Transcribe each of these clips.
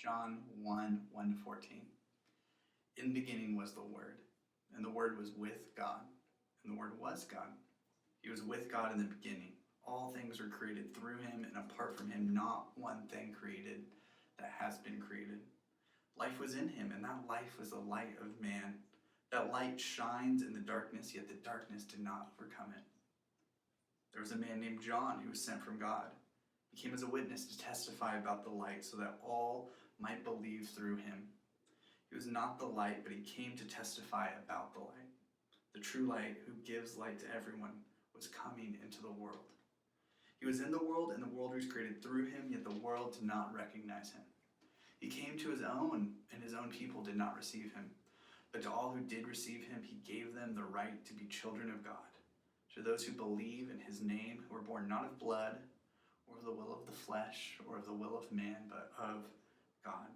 John 1, 1-14. In the beginning was the Word, and the Word was with God, and the Word was God. He was with God in the beginning. All things were created through him, and apart from him, not one thing created that has been created. Life was in him, and that life was the light of man. That light shines in the darkness, yet the darkness did not overcome it. There was a man named John who was sent from God. He came as a witness to testify about the light so that all might believe through him. He was not the light, but he came to testify about the light. The true light who gives light to everyone was coming into the world. He was in the world, and the world was created through him, yet the world did not recognize him. He came to his own, and his own people did not receive him. But to all who did receive him, he gave them the right to be children of God, to those who believe in his name, who were born not of blood, or of the will of the flesh, or of the will of man, but of God.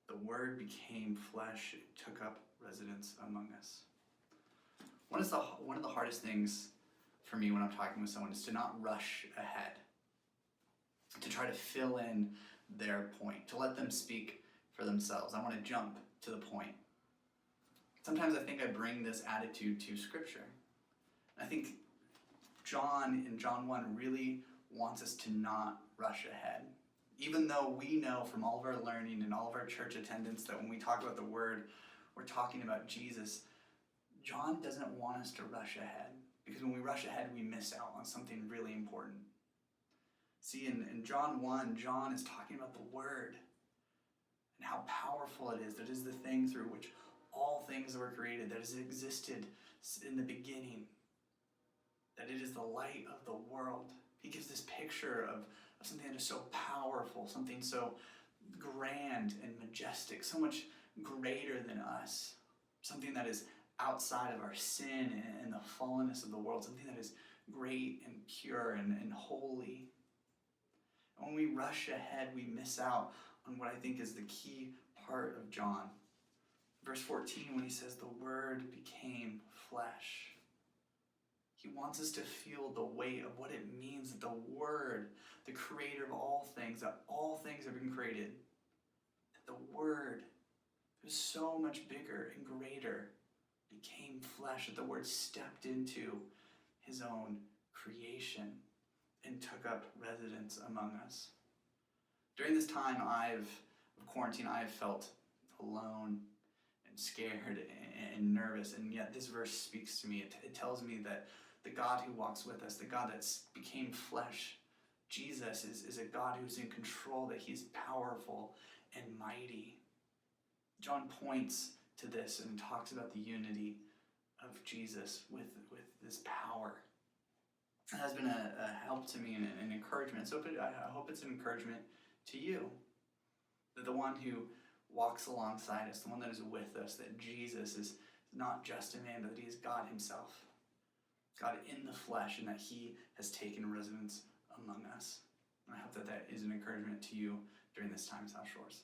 The Word became flesh and took up residence among us. One of the hardest things for me when I'm talking with someone is to not rush ahead, to try to fill in their point, to let them speak for themselves. I want to jump to the point. Sometimes I think I bring this attitude to Scripture. I think John in John 1 really wants us to not rush ahead. Even though we know from all of our learning and all of our church attendance that when we talk about the Word, we're talking about Jesus, John doesn't want us to rush ahead. Because when we rush ahead, we miss out on something really important. See, in John 1, John is talking about the Word and how powerful it is. That is the thing through which all things were created, that has existed in the beginning, that it is the light of the world. He gives this picture of something that is so powerful, something so grand and majestic, so much greater than us, something that is outside of our sin and the fallenness of the world, something that is great and pure and holy. And when we rush ahead, we miss out on what I think is the key part of John. Verse 14, when he says, the Word became flesh. He wants us to feel the weight of what it means that the Word, the creator of all things, that all things have been created, that the Word, who's so much bigger and greater, became flesh, that the Word stepped into his own creation and took up residence among us. During this time of quarantine, I have felt alone and scared and nervous, and yet this verse speaks to me. It tells me that the God who walks with us, the God that became flesh, Jesus is a God who's in control, that he's powerful and mighty. John points to this and talks about the unity of Jesus with this power. It has been a help to me and an encouragement. So I hope it's an encouragement to you, that the one who walks alongside us, the one that is with us, that Jesus is not just a man, but that he is God himself, God in the flesh, and that he has taken residence among us. And I hope that is an encouragement to you during this time, South Shores.